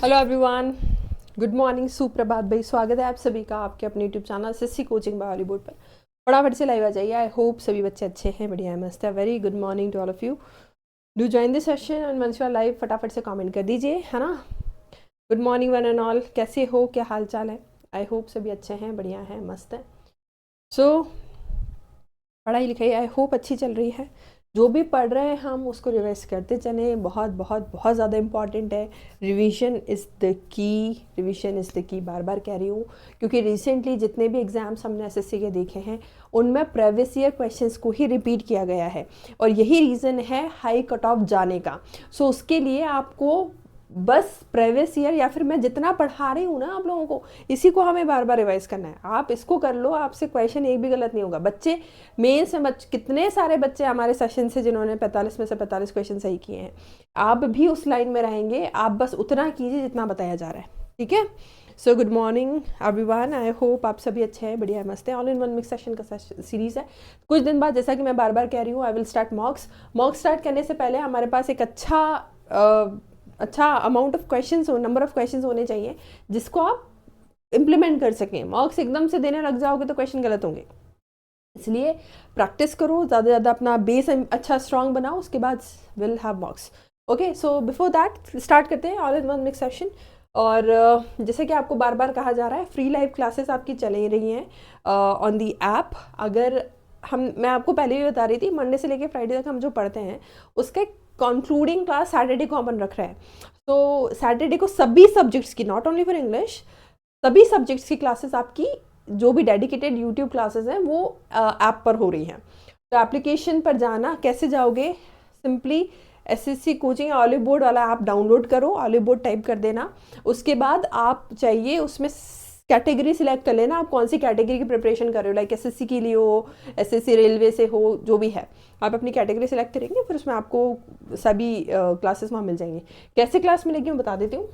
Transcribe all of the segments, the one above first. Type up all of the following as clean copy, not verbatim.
Hello everyone, good morning, सुप्रभात भाई। स्वागत है आप सभी का आपके अपने YouTube channel SSC coaching bye Hollywood पर। फटाफट से लाइव आ जाइए। आई होप सभी बच्चे अच्छे हैं, बढ़िया है, मस्त है। Very good morning to all of you. Do join this session and once you are live फटाफट से कमेंट कर दीजिए, है ना। Good morning one and all, कैसे हो, क्या हाल चाल है। आई होप सभी अच्छे हैं, बढ़िया है, मस्त है। सो पढ़ाई लिखाई आई होप अच्छी चल रही है। जो भी पढ़ रहे हैं हम उसको रिवाइज करते चले, बहुत बहुत बहुत ज़्यादा इंपॉर्टेंट है। Revision is the key, revision is the key, बार बार कह रही हूँ, क्योंकि रिसेंटली जितने भी एग्ज़ाम्स हमने एसएससी के देखे हैं उनमें प्रीवियस ईयर क्वेश्चंस को ही रिपीट किया गया है, और यही रीज़न है हाई कट ऑफ जाने का। सो उसके लिए आपको बस प्रीवियस ईयर या फिर मैं जितना पढ़ा रही हूँ ना आप लोगों को, इसी को हमें बार बार रिवाइज करना है। आप इसको कर लो, आपसे क्वेश्चन एक भी गलत नहीं होगा। बच्चे मेन से कितने सारे बच्चे हमारे सेशन से जिन्होंने 45 में से 45 क्वेश्चन सही किए हैं, आप भी उस लाइन में रहेंगे। आप बस उतना कीजिए जितना बताया जा रहा है, ठीक है। So good morning everyone, I hope आप सभी अच्छे हैं, बढ़िया है, मस्त है। All in one mix session का सीरीज है। कुछ दिन बाद, जैसा कि मैं बार बार कह रही हूँ, I will start मॉक्स। Mock start करने से पहले हमारे पास एक अच्छा अमाउंट ऑफ क्वेश्चन हो, नंबर ऑफ क्वेश्चन होने चाहिए जिसको आप इम्प्लीमेंट कर सकें। मॉक्स एकदम से देने लग जाओगे तो क्वेश्चन गलत होंगे, इसलिए प्रैक्टिस करो, ज़्यादा से ज़्यादा अपना बेस अच्छा स्ट्रांग बनाओ, उसके बाद will have मॉक्स। Okay, so before that start करते हैं all in one mix session. और जैसे कि आपको बार बार कहा जा रहा है, फ्री लाइव क्लासेस आपकी चल रही हैं ऑन दी ऐप। अगर मैं आपको पहले भी बता रही थी, मंडे से लेकर फ्राइडे तक हम जो पढ़ते हैं उसके कंक्लूडिंग क्लास सैटरडे को अपन रख रहे हैं। तो सैटरडे को सभी सब्जेक्ट्स की, नॉट ओनली फॉर इंग्लिश, सभी सब्जेक्ट्स की क्लासेस आपकी, जो भी डेडिकेटेड यूट्यूब क्लासेस हैं वो ऐप पर हो रही हैं। तो एप्लीकेशन पर जाना, कैसे जाओगे, simply SSC coaching olive board वाला ऐप डाउनलोड करो, ऑलिव बोर्ड टाइप कर देना। उसके बाद आप चाहिए उसमें कैटेगरी सिलेक्ट कर लेना, आप कौन सी कैटेगरी की प्रिपरेशन कर रहे हो, लाइक एसएससी के लिए हो, एसएससी रेलवे से हो, जो भी है आप अपनी कैटेगरी सिलेक्ट करेंगे, फिर उसमें आपको सभी क्लासेस वहाँ मिल जाएंगी। कैसे क्लास मिलेगी मैं बता देती हूँ।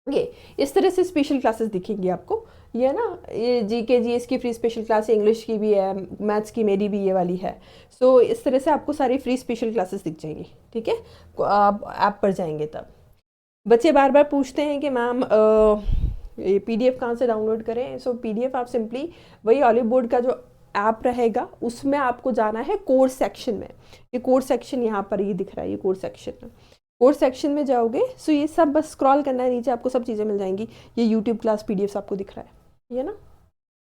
ये इस तरह से स्पेशल क्लासेस दिखेंगी आपको, ये ना, ये जीके जीएस की फ्री स्पेशल क्लास, इंग्लिश की भी है, मैथ्स की मेरी भी ये वाली है। सो इस तरह से आपको सारी फ्री स्पेशल क्लासेस दिख जाएंगी, ठीक है। आप ऐप पर जाएंगे तब। बच्चे बार बार पूछते हैं कि मैम ये पीडीएफ कहाँ से डाउनलोड करें। सो पीडीएफ आप सिंपली वही ऑलिव बोर्ड का जो ऐप रहेगा उसमें आपको जाना है कोर्स सेक्शन में। ये कोर्स सेक्शन यहाँ पर ये दिख रहा है, ये कोर्स सेक्शन है। कोर्स सेक्शन में जाओगे, सो ये सब बस स्क्रॉल करना है नीचे, आपको सब चीज़ें मिल जाएंगी। ये यूट्यूब क्लास पीडीएफ आपको दिख रहा है, ये ना,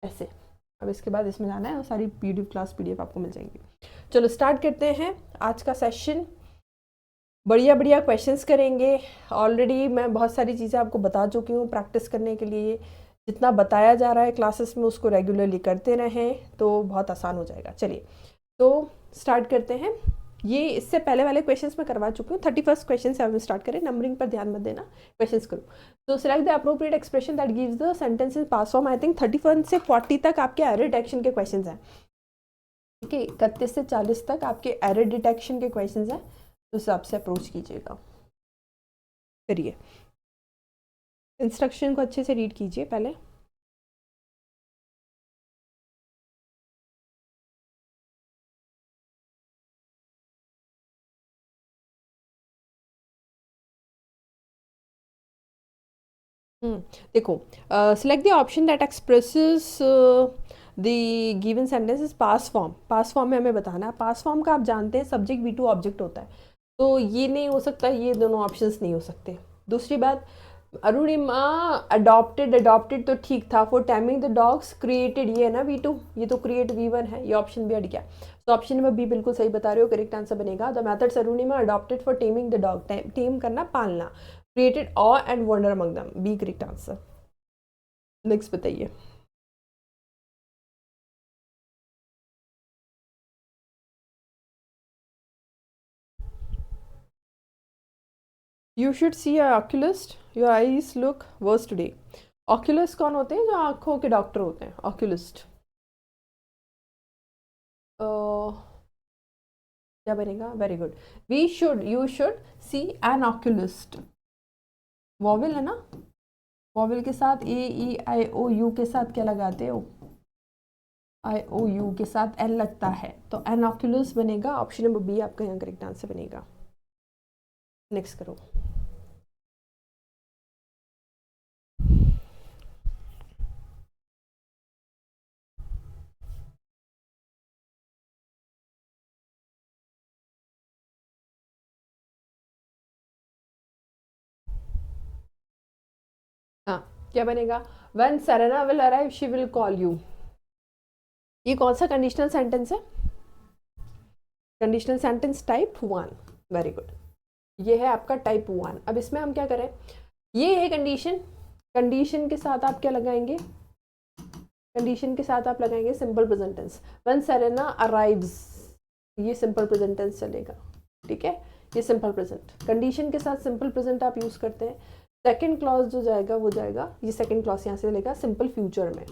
ऐसे। अब इसके बाद इसमें जाना है और सारी यूट्यूब क्लास पीडीएफ आपको मिल जाएंगी। चलो स्टार्ट करते हैं आज का सेशन। बढ़िया बढ़िया क्वेश्चंस करेंगे। ऑलरेडी मैं बहुत सारी चीज़ें आपको बता चुकी हूँ प्रैक्टिस करने के लिए। जितना बताया जा रहा है क्लासेस में उसको रेगुलरली करते रहें तो बहुत आसान हो जाएगा। चलिए तो स्टार्ट करते हैं। ये इससे पहले वाले क्वेश्चंस मैं करवा चुकी हूँ। 31st क्वेश्चन से हम स्टार्ट करें, नंबरिंग पर ध्यान मत देना, क्वेश्चंस करो। तो select the appropriate expression that gives the sentence in pass form. I think 31 से 40 तक आपके एरर डिटेक्शन के क्वेश्चंस हैं, ठीक है। 31 से 40 तक आपके एरर डिटेक्शन के क्वेश्चंस हैं, तो उस हिसाब से अप्रोच कीजिएगा। करिए, इंस्ट्रक्शन को अच्छे से रीड कीजिए पहले। देखो, select the option that expresses the given sentence is pass form. Pass form में हमें बताना है। पास फॉर्म का आप जानते हैं सब्जेक्ट V2 ऑब्जेक्ट होता है, तो ये नहीं हो सकता, ये दोनों ऑप्शंस नहीं हो सकते। दूसरी बात, अरुणिमा अडॉप्टेड, अडॉप्टेड तो ठीक था, for taming the dogs created, ये है ना V2, ये तो क्रिएट V1 है, ये ऑप्शन भी हट गया। तो ऑप्शन नंबर बी बिल्कुल सही बता रहे हो, करेक्ट आंसर बनेगा। The methods Arunima adopted for taming the dog, tame करना, पालना, created awe and wonder among them, B correct answer. Next बताइए। You should see a oculist, your eyes look worse today. Oculist कौन होते हैं? जो आंखों के डॉक्टर होते हैं, ऑक्यूलिस्ट। क्या बनेगा? Very good. We should, you should see an oculist. Vowel है ना, वॉवल के साथ A E I O U के साथ क्या लगाते हो? IOU के साथ N लगता है, तो एन ऑक्यूलिस्ट बनेगा। ऑप्शन नंबर बी आपका यहाँ करेक्ट आंसर बनेगा। नेक्स्ट करो। क्या बनेगा? When Serena will arrive she will call you. ये कौन सा कंडीशनल सेंटेंस है? Conditional sentence type 1। Very good, ये है आपका टाइप 1। अब इसमें हम क्या करें, ये है कंडीशन, कंडीशन के साथ आप क्या लगाएंगे? कंडीशन के साथ आप लगाएंगे simple present tense. When Serena arrives, ये सिंपल प्रेजेंट टेंस चलेगा, ठीक है, ये सिंपल प्रेजेंट। कंडीशन के साथ सिंपल प्रेजेंट आप यूज करते हैं। सेकंड क्लॉज जो जाएगा वो जाएगा, ये सेकंड क्लॉज यहाँ से लेगा सिंपल फ्यूचर में,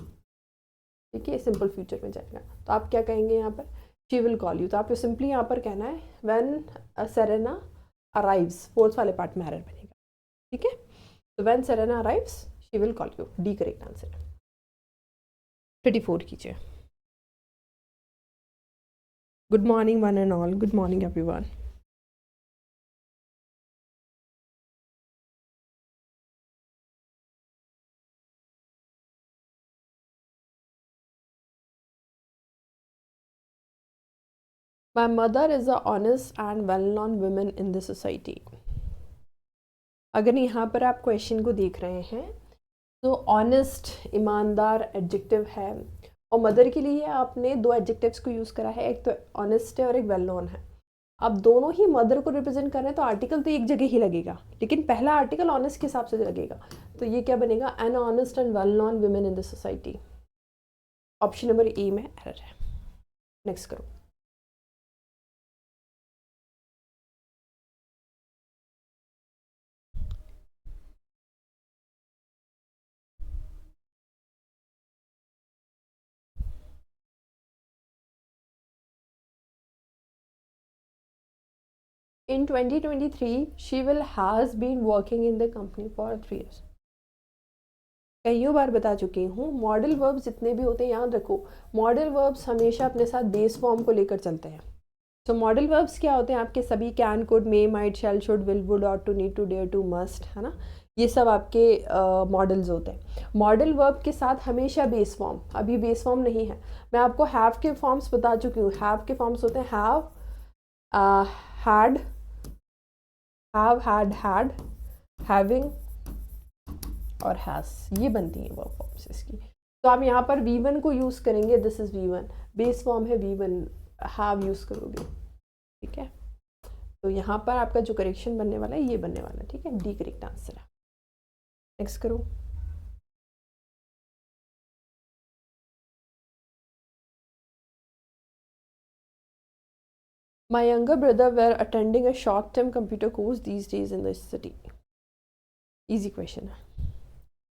ठीक है, सिंपल फ्यूचर में जाएगा। तो आप क्या कहेंगे यहाँ पर? She will call you. तो आपको सिंपली यहाँ पर कहना है व्हेन सेरेना अराइव्स, फोर्थ वाले पार्ट में एरर बनेगा, ठीक है। तो when Serena arrives she will call you, D correct answer. 34 कीजिए। Good morning one and all, good morning everyone. My mother is a honest and well-known woman in the society. अगर यहाँ पर आप क्वेश्चन को देख रहे हैं तो ऑनेस्ट, ईमानदार एडजेक्टिव है, और मदर के लिए आपने दो एडजेक्टिव्स को यूज़ करा है, एक तो ऑनेस्ट है और एक वेल नोन है। अब दोनों ही मदर को रिप्रेजेंट कर रहे हैं तो आर्टिकल तो एक जगह ही लगेगा, लेकिन पहला आर्टिकल ऑनेस्ट के हिसाब से लगेगा। तो ये क्या बनेगा? An honest and well known women in the society. Option number ए में एरर है। नेक्स्ट करो। In 2023, she will has been working in the company for 3 years. कईयों बार बता चुकी हूँ, मॉडल वर्ब्स जितने भी होते हैं याद रखो, मॉडल वर्ब्स हमेशा अपने साथ बेस फॉर्म को लेकर चलते हैं। तो मॉडल वर्ब्स क्या होते हैं आपके? सभी can, could, may, might, shall, should, will, would, ought to, need to, dare to, must, है ना, ये सब आपके मॉडल्स होते हैं। मॉडल वर्ब के साथ हमेशा बेस फॉर्म, अभी बेस फॉर्म नहीं है। मैं आपको हैव के फॉर्म्स बता चुकी हूँ। हैव के फॉर्म्स होते हैं have, had, have, had, having और हैज, ये बनती हैं वर्ब फॉर्म्स इसकी। तो आप यहाँ पर V1 को यूज़ करेंगे, this is V1, base form है V1, हैव यूज़ करोगे, ठीक है। तो यहाँ पर आपका जो करेक्शन बनने वाला है ये बनने वाला है, ठीक है, डी करेक्ट आंसर है। नेक्स्ट करो। My younger brother were attending a short-term computer course these days in the city. Easy question है।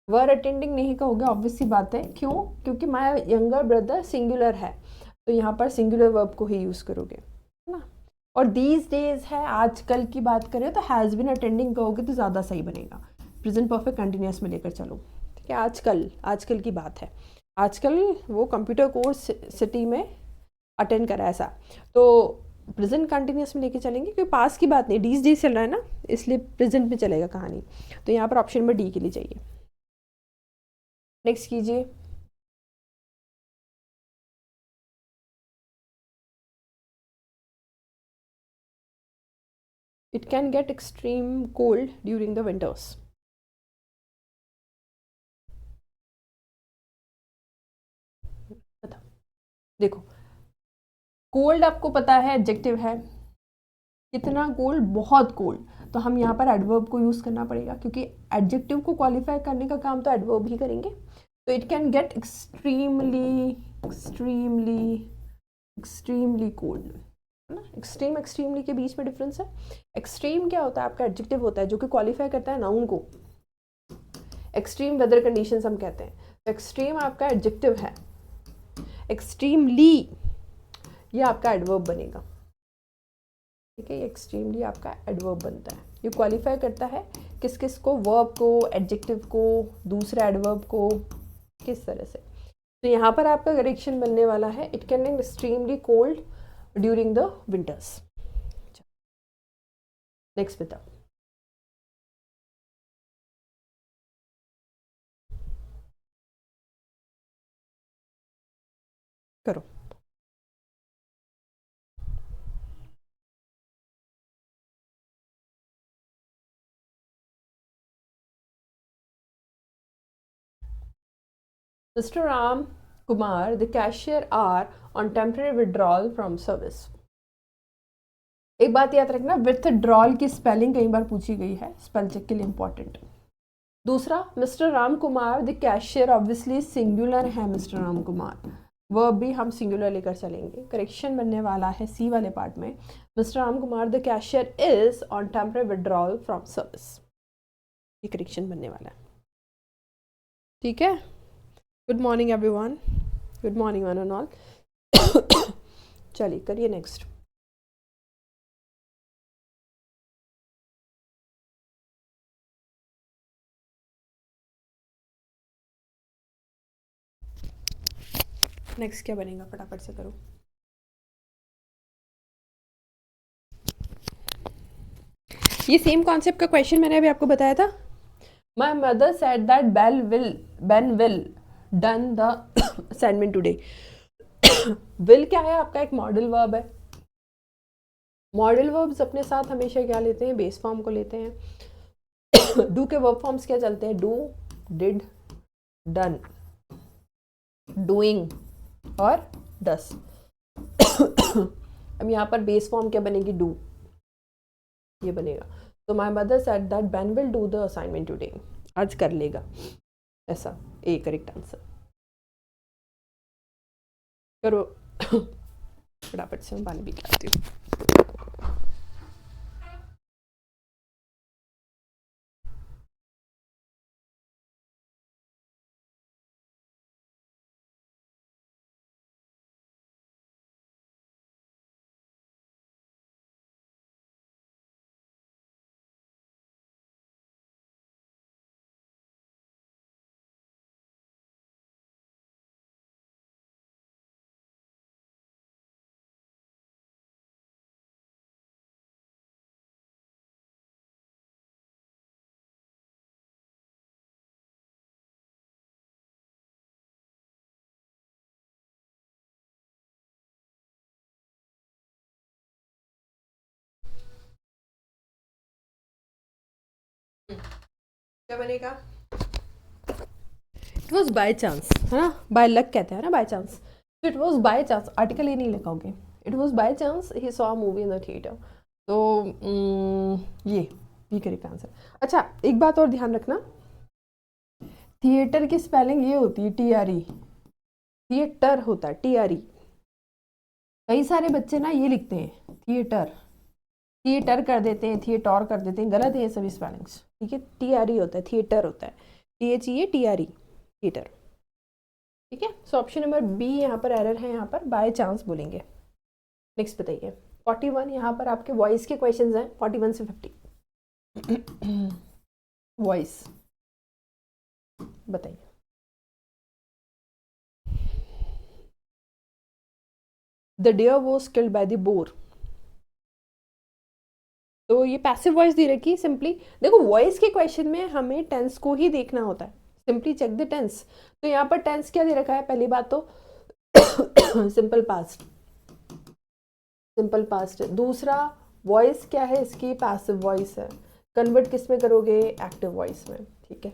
वर अटेंडिंग नहीं कहोगे, ऑब्वियस सी बात है, क्यों? क्योंकि माय यंगर ब्रदर सिंगुलर है, तो यहाँ पर सिंगुलर वर्ब को ही यूज़ करोगे, है ना। और दीज डेज है, आजकल की बात करें तो हैज़ बिन अटेंडिंग कहोगे तो ज़्यादा सही बनेगा। प्रेजेंट परफेक्ट कंटिन्यूस में लेकर चलो, ठीक है। आजकल, आजकल की बात है, आजकल वो कंप्यूटर कोर्स सिटी में अटेंड करा ऐसा, तो प्रेजेंट कंटिन्यूस में लेके चलेंगे, क्योंकि पास की बात नहीं, डीज डेज चल रहा है ना, इसलिए प्रेजेंट में चलेगा कहानी। तो यहाँ पर ऑप्शन नंबर डी के लिए चाहिए। नेक्स्ट कीजिए। It can get extreme cold during the winters. बताओ, देखो, कोल्ड आपको पता है एडजेक्टिव है, कितना कोल्ड? बहुत कोल्ड। तो हम यहाँ पर एडवर्ब को यूज़ करना पड़ेगा, क्योंकि एडजेक्टिव को क्वालिफाई करने का काम तो एडवर्ब ही करेंगे। तो it can get extremely, extremely, extremely cold, है ना। एक्सट्रीम, एक्सट्रीमली के बीच में डिफरेंस है। एक्सट्रीम क्या होता है? आपका एडजेक्टिव होता है जो कि क्वालिफाई करता है नाउन को। एक्सट्रीम वेदर कंडीशंस हम कहते हैं, तो एक्सट्रीम आपका एडजेक्टिव है। एक्सट्रीमली ये आपका एडवर्ब बनेगा, ठीक है, ये एक्सट्रीमली आपका एडवर्ब बनता है। ये क्वालिफाई करता है किस किस को? वर्ब को, एडजेक्टिव को, दूसरे एडवर्ब को, किस तरह से। तो यहाँ पर आपका करेक्शन बनने वाला है, it can get extremely cold during the winters. Next बताओ। करो। Mister Ram Kumar the cashier are on temporary withdrawal from service. एक बात याद रखना, विथड्रॉल की स्पेलिंग कई बार पूछी गई है, स्पेल चेक के लिए इंपॉर्टेंट। दूसरा, mister Ram Kumar the cashier obviously singular है, मिस्टर राम कुमार, वह भी हम सिंगुलर लेकर चलेंगे। करेक्शन बनने वाला है सी वाले पार्ट में, mister Ram Kumar the cashier is on temporary withdrawal from service, ये करेक्शन बनने वाला है। ठीक है, good morning everyone, good morning one and all. चलिए करिए नेक्स्ट। नेक्स्ट क्या बनेगा, फटाफट से करो। ये सेम कॉन्सेप्ट का क्वेश्चन मैंने अभी आपको बताया था। My mother said that Ben will done the assignment today. Will क्या है आपका, एक मॉडल वर्ब है। मॉडल वर्ब्स अपने साथ हमेशा क्या लेते हैं, बेस फॉर्म को लेते हैं। डू के वर्ब फॉर्म्स क्या चलते हैं, डू, डिड, डन, डूइंग और डस। अब यहाँ पर बेस फॉर्म क्या बनेगी, डू, ये बनेगा। तो my mother said that Ben will do the assignment today, आज कर लेगा, ऐसा ए करेक्ट आंसर। करो फटाफट से, मैं पानी पी के आती हूँ। क्या बनेगा, इट वॉज बाय चांस, है ना, बाय लक कहते हैं ना, बाय चांस। तो it was by chance, article ये नहीं लिखोगे, it was by chance he saw movie in the theatre. तो ये भी करेक्ट आंसर। अच्छा, एक बात और ध्यान रखना, थिएटर की स्पेलिंग ये होती है TRE, थिएटर होता है TRE। कई सारे बच्चे ना ये लिखते हैं थिएटर, थिएटर कर देते हैं, थिएटर कर देते हैं, गलत है ये सभी स्पेलिंग्स। ठीक है, TRE होता है, थिएटर होता है, THE थिएटर। ठीक है, सो ऑप्शन नंबर बी यहाँ पर एरर है, यहाँ पर बाय चांस बोलेंगे। नेक्स्ट बताइए, 41 यहाँ पर आपके वॉइस के क्वेश्चंस हैं, 41 से 50। वॉइस बताइए। The deer was killed by the boar, तो ये पैसिव वॉइस दे रखी सिंपली। देखो वॉइस के क्वेश्चन में हमें टेंस को ही देखना होता है, सिंपली चेक द टेंस। तो यहाँ पर टेंस क्या दे रखा है, पहली बात तो सिंपल पास्ट, सिंपल पास्ट है। दूसरा, वॉइस क्या है इसकी, पैसिव वॉइस है, कन्वर्ट किस में करोगे, एक्टिव वॉइस में। ठीक है,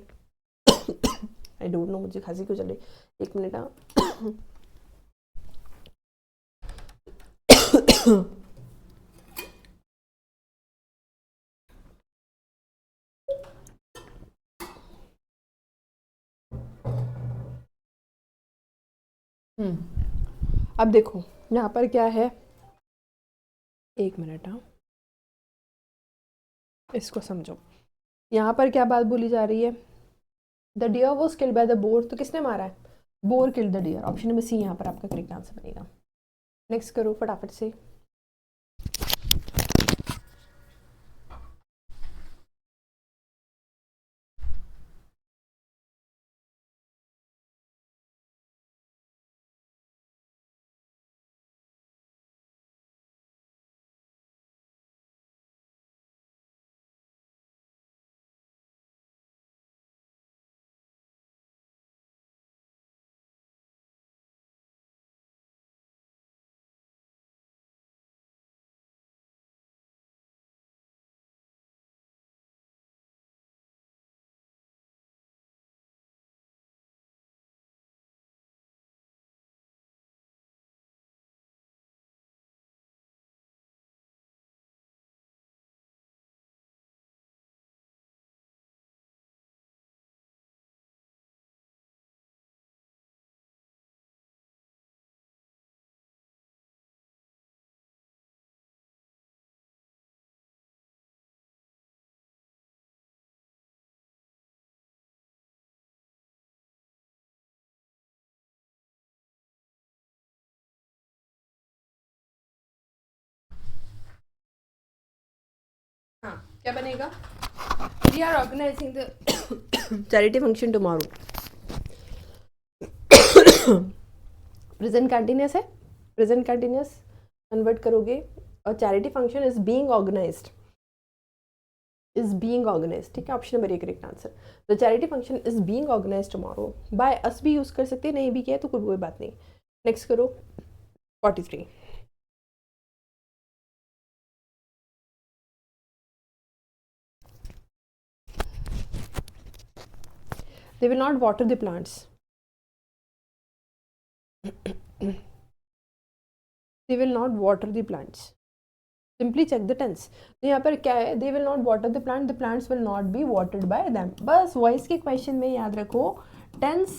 आई डोंट नो मुझे खांसी क्यों चल रही, एक मिनट। अब देखो यहाँ पर क्या है, एक मिनट, हाँ इसको समझो। यहाँ पर क्या बात बोली जा रही है, the deer was killed by the boar, तो किसने मारा है, boar killed the deer, option number C यहाँ पर आपका करेक्ट आंसर बनेगा। नेक्स्ट करो फटाफट से। क्या बनेगा? We are organising the charity function tomorrow. Present continuous है, प्रेजेंट कंटिन्यूस कन्वर्ट करोगे और charity function is being organised, is being organized, ठीक है। Option number A correct answer. The charity function is being organised tomorrow. By us भी use कर सकते हैं, नहीं भी किया तो कोई बात नहीं। नेक्स्ट करो 43। They will not water the plants, they will not water the plants. Simply check the tense. तो यहाँ पर क्या है? They will not water the plant, the plants will not be watered by them. बस voice के question में याद रखो टेंस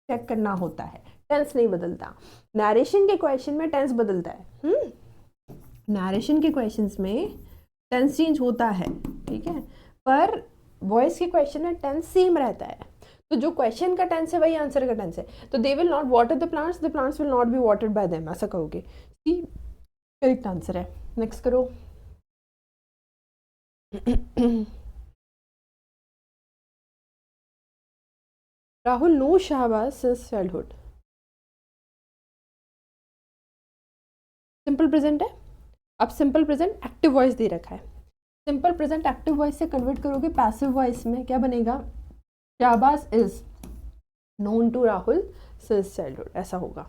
चेक करना होता है, टेंस नहीं बदलता। नरेशन के क्वेश्चन में टेंस बदलता है, नरेशन के क्वेश्चंस में टेंस चेंज होता है, ठीक है, पर वॉइस के क्वेश्चन में टेंस सेम रहता है। तो जो क्वेश्चन का टेंस है वही आंसर का टेंस है। तो they will not water the plants will not be watered by them, ऐसा कहोगे, करेक्ट आंसर है। नेक्स्ट करो। Rahul know Shahbaz since childhood. Simple present है, अब सिंपल प्रेजेंट एक्टिव वॉइस दे रखा है। सिंपल प्रेजेंट एक्टिव वॉइस से कन्वर्ट करोगे पैसिव वॉइस में, क्या बनेगा? Shahbaz is known to Rahul since childhood, ऐसा होगा।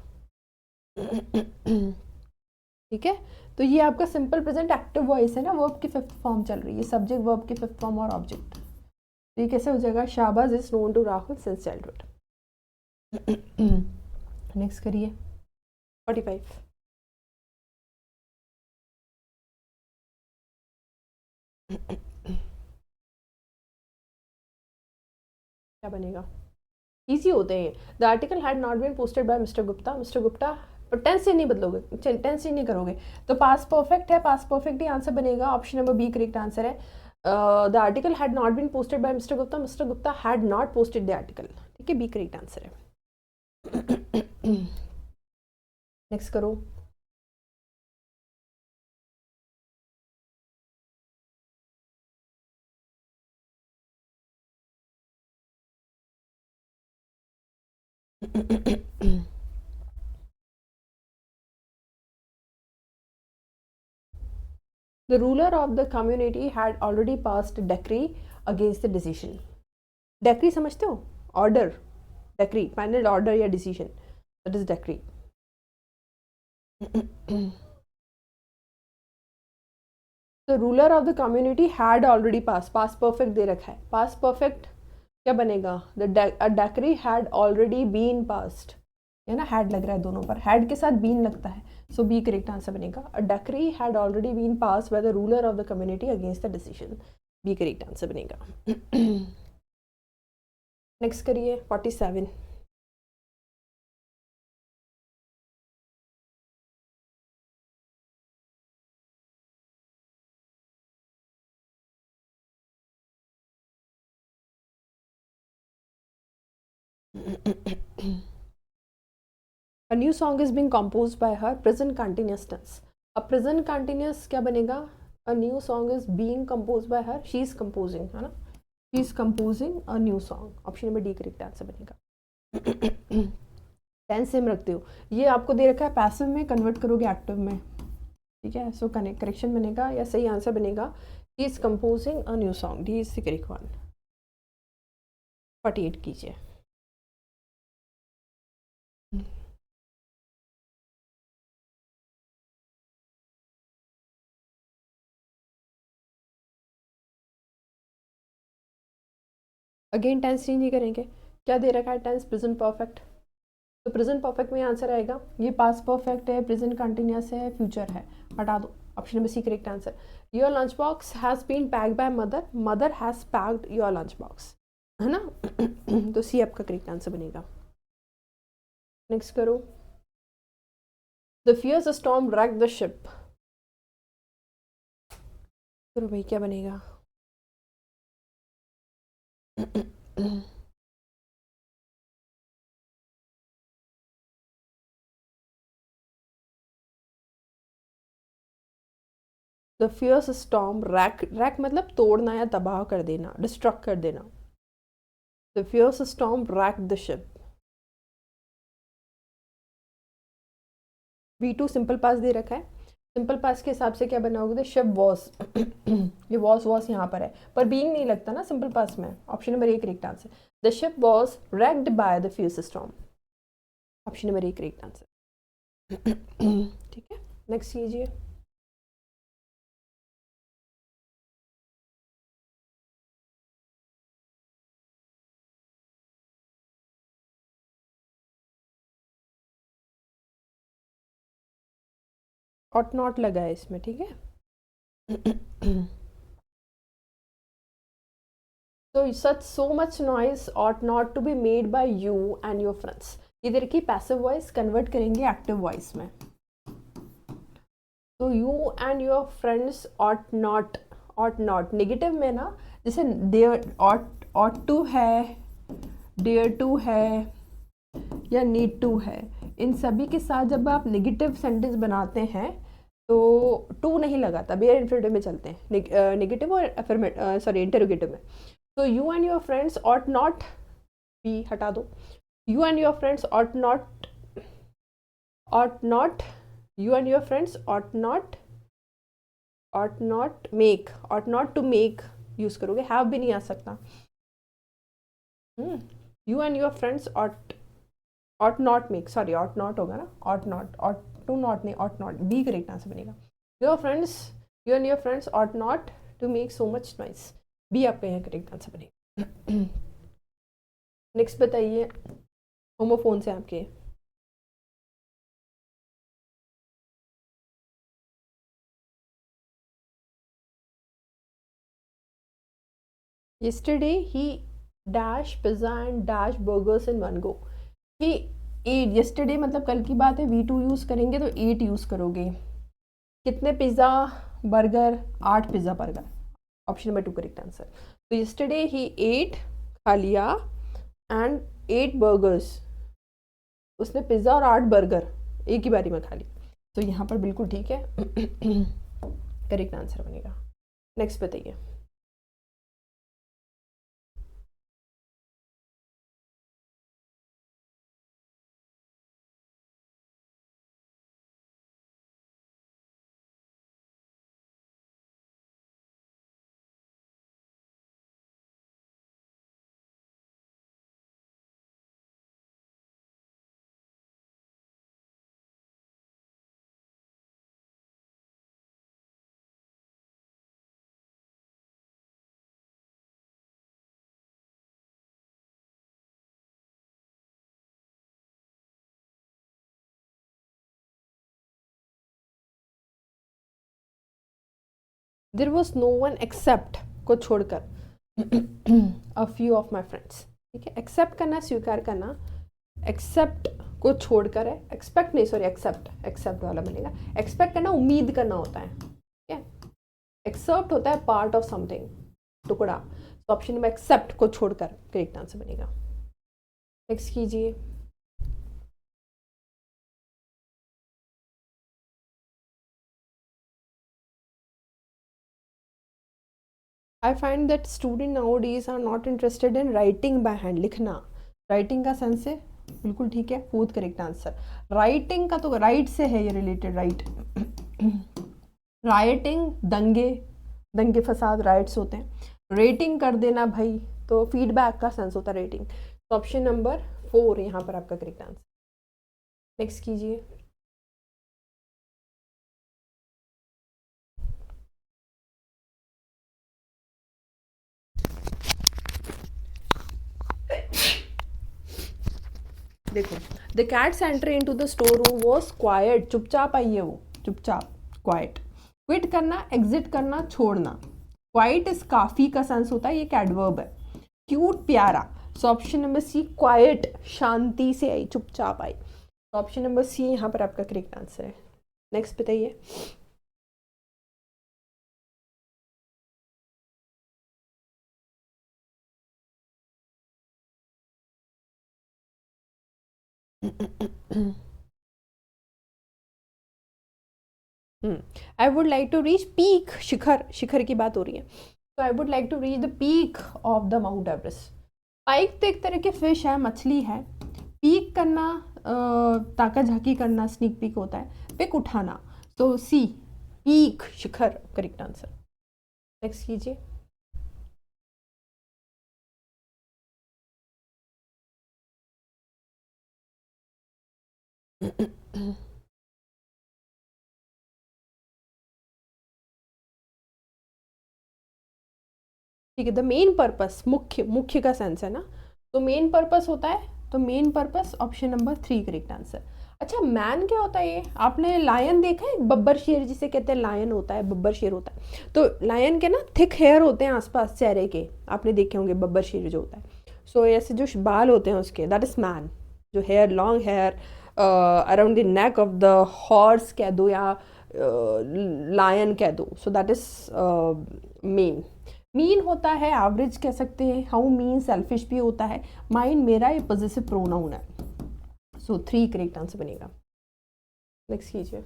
ठीक है, तो ये आपका सिंपल प्रेजेंट एक्टिव वॉइस है ना, वर्ब की फिफ्थ फॉर्म चल रही है, सब्जेक्ट वर्ब की फिफ्थ फॉर्म और ऑब्जेक्ट। तो ये कैसे हो जाएगा? Shahbaz is known to Rahul since childhood. Next करिए 45। क्या बनेगा? इजी होते हैं। The article had not been posted by mister Gupta, mister Gupta, और टेंस से नहीं बदलोगे, टेंस से नहीं करोगे तो पास्ट परफेक्ट है, पास्ट परफेक्ट ही आंसर बनेगा। Option number B correct answer है। The article had not been posted by mister Gupta had not posted the article, ठीक है, बी करेक्ट आंसर है। नेक्स्ट करो। The ruler of the community had already passed decree against the decision. Decree समझते हो? Order, decree, final order या decision, that is decree. The ruler of the community had already passed, past perfect दे रखा है, past perfect क्या बनेगा? A decree had already been passed, है ना, had लग रहा है दोनों पर, had के साथ been लगता है, so B करेक्ट आंसर बनेगा। A decree had already been passed by the ruler of the community against the decision, B correct answer बनेगा। नेक्स्ट करिए 47। A new song is being composed by her, present continuous tense। अब present continuous क्या बनेगा? A new song is being composed by her, she is composing, है ना, she is composing a new song, option number D correct answer बनेगा। Tense same रखते हो, ये आपको दे रखा है पैसिव में, कन्वर्ट करोगे एक्टिव में, ठीक है, सो करेक्शन बनेगा या सही आंसर बनेगा he is composing a new song, D is the correct one. 48 कीजिए। अगेन टेंस चेंज नहीं करेंगे, क्या दे रखा है? टेंस प्रेजेंट परफेक्ट, तो प्रेजेंट परफेक्ट में आंसर आएगा। ये पास्ट परफेक्ट है, प्रेजेंट कंटिन्यूस है, फ्यूचर है, हटा दो, option number C correct answer. Your lunch box has been packed by mother, mother has packed your lunch box, है ना, तो सी आपका करेक्ट आंसर बनेगा। नेक्स्ट करो। The fierce storm wreck the ship, तो भाई क्या बनेगा? The fierce storm wreck, wreck मतलब तोड़ना या तबाह कर देना, डिस्ट्रक्ट कर देना। The fierce storm wreck the ship. V2 simple past दे रखा है, सिंपल पास के हिसाब से क्या बनाओगे, द शिप वॉज ये वॉस यहाँ पर है पर बीइंग नहीं लगता ना सिंपल पास में। Option number A correct answer. The ship was wrecked by the fuse storm. Option number A correct answer. ठीक है, नेक्स्ट कीजिए। ऑट नॉट लगा है इसमें, ठीक है। So such so much noise ought not to be made by you and your friends। इधर की पैसिव वॉइस कन्वर्ट करेंगे एक्टिव वॉइस में। तो you and your friends ought not negative में ना, जैसे देयर ought to है, डेयर टू है या नीड टू है, इन सभी के साथ जब आप नेगेटिव सेंटेंस बनाते हैं तो टू नहीं लगाता, बेयर इन्फिनेटिव में चलते हैं, नेगेटिव और अफर्मेटिव सॉरी इंटरोगेटिव में। तो you and your friends ought not be हटा दो, you and your friends ought not you and your friends ought not to make use करोगे, हैव भी नहीं आ सकता। You and your friends ought not make, sorry ought not होगा ना, ought to not नहीं, ought not be correct answer बनेगा। you and your friends ought not to make so much noise, B आपका यहाँ correct answer बनेगा। Next बताइए, homophone से आपके yesterday he dash pizza and dash burgers in one go। he ate, yesterday मतलब कल की बात है, V2 यूज करेंगे तो 8 यूज करोगे। कितने pizza burger, 8 pizza burger. Option number 2 correct answer. तो yesterday he ate, खा लिया, एंड 8 बर्गर्स, उसने पिज्जा और 8 बर्गर एक ही बारी में खा लिया। तो यहाँ पर बिल्कुल ठीक है, करेक्ट आंसर बनेगा। नेक्स्ट बताइए। There was no one except को छोड़कर a few of my friends. ठीक है, एक्सेप्ट करना, स्वीकार करना, एक्सेप्ट को छोड़कर है, एक्सपेक्ट नहीं, सॉरी एक्सेप्ट वाला बनेगा। एक्सपेक्ट करना उम्मीद करना होता है, ठीक है। एक्सेप्ट होता है पार्ट ऑफ समथिंग, टुकड़ा। तो ऑप्शन में एक्सेप्ट को छोड़कर करेक्ट आंसर बनेगा। नेक्स्ट कीजिए। I find that student nowadays are not interested in writing by hand, लिखना। राइटिंग का सेंस है, बिल्कुल ठीक है, फोर्थ करेक्ट आंसर। राइटिंग का तो राइट से है ये रिलेटेड, राइट। राइटिंग दंगे, दंगे फसाद राइट्स होते हैं। रेटिंग कर देना भाई, तो फीडबैक का सेंस होता है रेटिंग। तो ऑप्शन नंबर 4 यहाँ पर आपका करेक्ट आंसर। नेक्स्ट कीजिए। देखो, the cats entry into the store room was quite, चुपचाप आई है वो, चुपचाप, क्वाइट। क्विट करना, एग्जिट करना, छोड़ना। क्वाइट इस काफी का सेंस होता है, ये कैडवर्ब है। क्यूट, प्यारा। So option number C, quiet, शांति से आई, चुपचाप आई। तो ऑप्शन नंबर सी यहाँ पर आपका करेक्ट आंसर है। नेक्स्ट बताइए। I would like to reach peak, शिखर, शिखर की बात हो रही है, तो I would like to reach the peak of the Mount Everest. Pike तो एक तरह के फिश है, मछली है। पीक करना, ताका झाकी करना, स्नीक पीक होता है, पिक उठाना, तो सी, पीक, शिखर करेक्ट आंसर। नेक्स्ट कीजिए। ठीक है, द मेन पर्पस, मुख्य, मुख्य का सेंस है ना, तो मेन पर्पस होता है, तो main purpose option number 3 correct answer. अच्छा, मैन क्या होता है ये? आपने लायन देखा है, बब्बर शेर जिसे कहते हैं, लायन होता है, बब्बर शेर होता है। तो लायन के ना थिक हेयर होते हैं आसपास चेहरे के, आपने देखे होंगे बब्बर शेर जो होता है। सो ऐसे जो बाल होते हैं उसके, दैट इज मैन। जो hair, long hair around the neck of the horse कह दो या लायन कह दो, so that is mane. Mean होता है, एवरेज कह सकते हैं, हाउ मीन, सेल्फिश भी होता है। माइंड मेरा ये पॉजिटिव प्रोनाउन है, सो 3 करेक्ट आंसर बनेगा। नेक्स्ट कीजिए।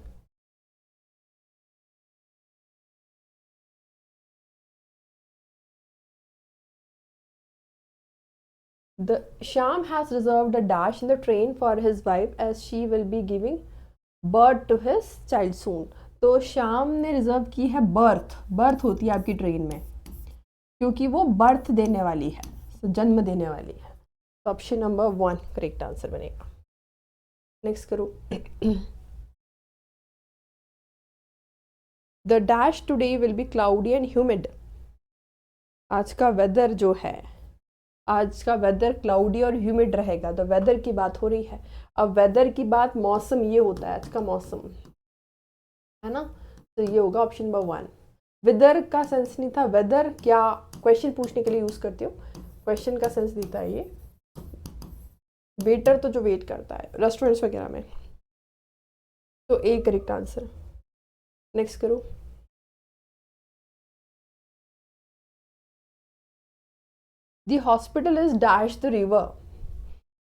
The Sham has reserved a dash in the train for his wife as she will be giving birth to his child soon. तो श्याम ने रिजर्व की है बर्थ, बर्थ होती है आपकी ट्रेन में, क्योंकि वो बर्थ देने वाली है, तो जन्म देने वाली है। तो ऑप्शन नंबर 1 करेक्ट आंसर बनेगा। नेक्स्ट करो। The dash today will be cloudy and humid. आज का वेदर जो है, आज का वेदर क्लाउडी और ह्यूमिड रहेगा, तो वेदर की बात हो रही है। अब वेदर की बात, मौसम ये होता है आज का मौसम, है ना, तो ये होगा ऑप्शन नंबर 1। वेदर का सेंस नहीं था, वेदर क्या क्वेश्चन पूछने के लिए यूज करते हो, क्वेश्चन का सेंस देता है ये वेटर, तो जो वेट करता है रेस्टोरेंट्स वगैरह में, तो ए करेक्ट आंसर। नेक्स्ट करो। The hospital is dash the river.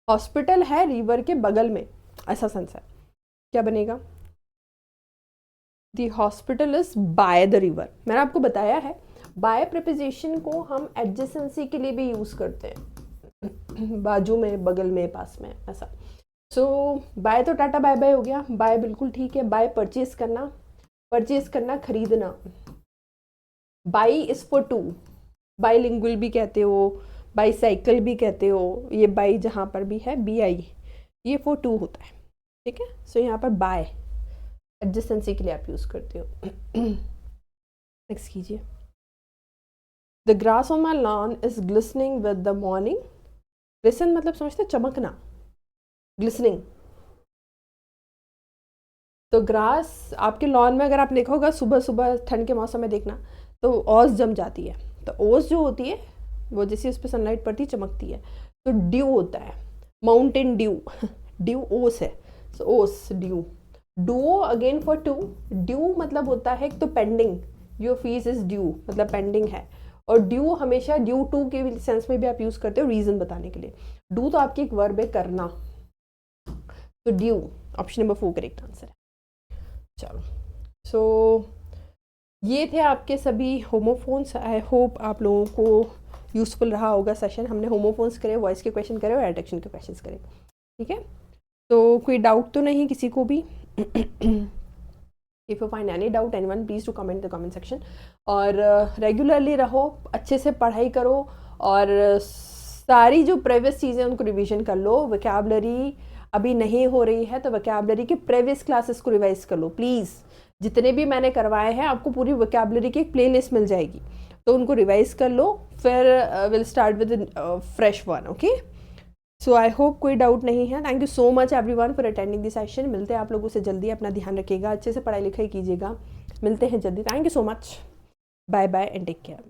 Hospital है रिवर के बगल में, ऐसा सेंस है, क्या बनेगा? The hospital is by the river. मैंने आपको बताया है, बाय प्रिपोजिशन को हम एडजेसेंसी के लिए भी यूज करते हैं, बाजू में, बगल में, पास में, ऐसा। सो बाय तो टाटा बाय बाय हो गया, बाय बिल्कुल ठीक है। बाय परचेज करना, परचेज करना, खरीदना। Bi is for two, bilingual भी कहते हो, बाईसाइकिल भी कहते हो, ये बाई जहाँ पर भी है, बी आई, ये फॉर टू होता है, ठीक है। सो यहाँ पर बाय एडजेसेंसी के लिए आप यूज करते हो। नेक्स्ट कीजिए। The grass on my lawn is glistening with the morning. Glisten मतलब समझते, चमकना, ग्लिसनिंग। तो ग्रास आपके लॉन में, अगर आप देखा होगा सुबह सुबह ठंड के मौसम में देखना, तो ओस जम जाती है, तो ओस जो होती है वो जैसे उस पर सनलाइट पड़ती चमकती है, तो ड्यू होता है, माउंटेन ड्यू, ड्यू ओस है, सो ओस, dew. Due again for two, due मतलब होता है तो pending, your fees is due मतलब पेंडिंग है, और ड्यू हमेशा ड्यू टू के सेंस में भी आप यूज करते हो रीजन बताने के लिए। डू तो आपकी एक वर्ब है, करना, तो due option number 4 correct answer है। चलो, सो ये थे आपके सभी होमोफोन्स। आई होप आप लोगों को यूज़फुल रहा होगा सेशन। हमने होमोफोन्स करे, वॉइस के क्वेश्चन करे और एडिक्शन के क्वेश्चन करे, ठीक है। तो कोई डाउट तो नहीं किसी को भी? If you find any doubt anyone, please to comment the comment section. और रेगुलरली रहो, अच्छे से पढ़ाई करो, और सारी जो प्रीवियस चीज़ें उनको रिवीजन कर लो। वोकैबुलरी अभी नहीं हो रही है तो वोकैबुलरी के प्रीवियस क्लासेस को रिवाइज कर लो प्लीज़। जितने भी मैंने करवाए हैं आपको पूरी वोकैबुलरी की एक प्लेलिस्ट मिल जाएगी, तो उनको रिवाइज कर लो, फिर will start with fresh one, okay. So I hope कोई डाउट नहीं है। Thank you so much everyone for attending this session. मिलते हैं आप लोगों से जल्दी, अपना ध्यान रखिएगा, अच्छे से पढ़ाई लिखाई कीजिएगा, मिलते हैं जल्दी। Thank you so much, bye bye and take care.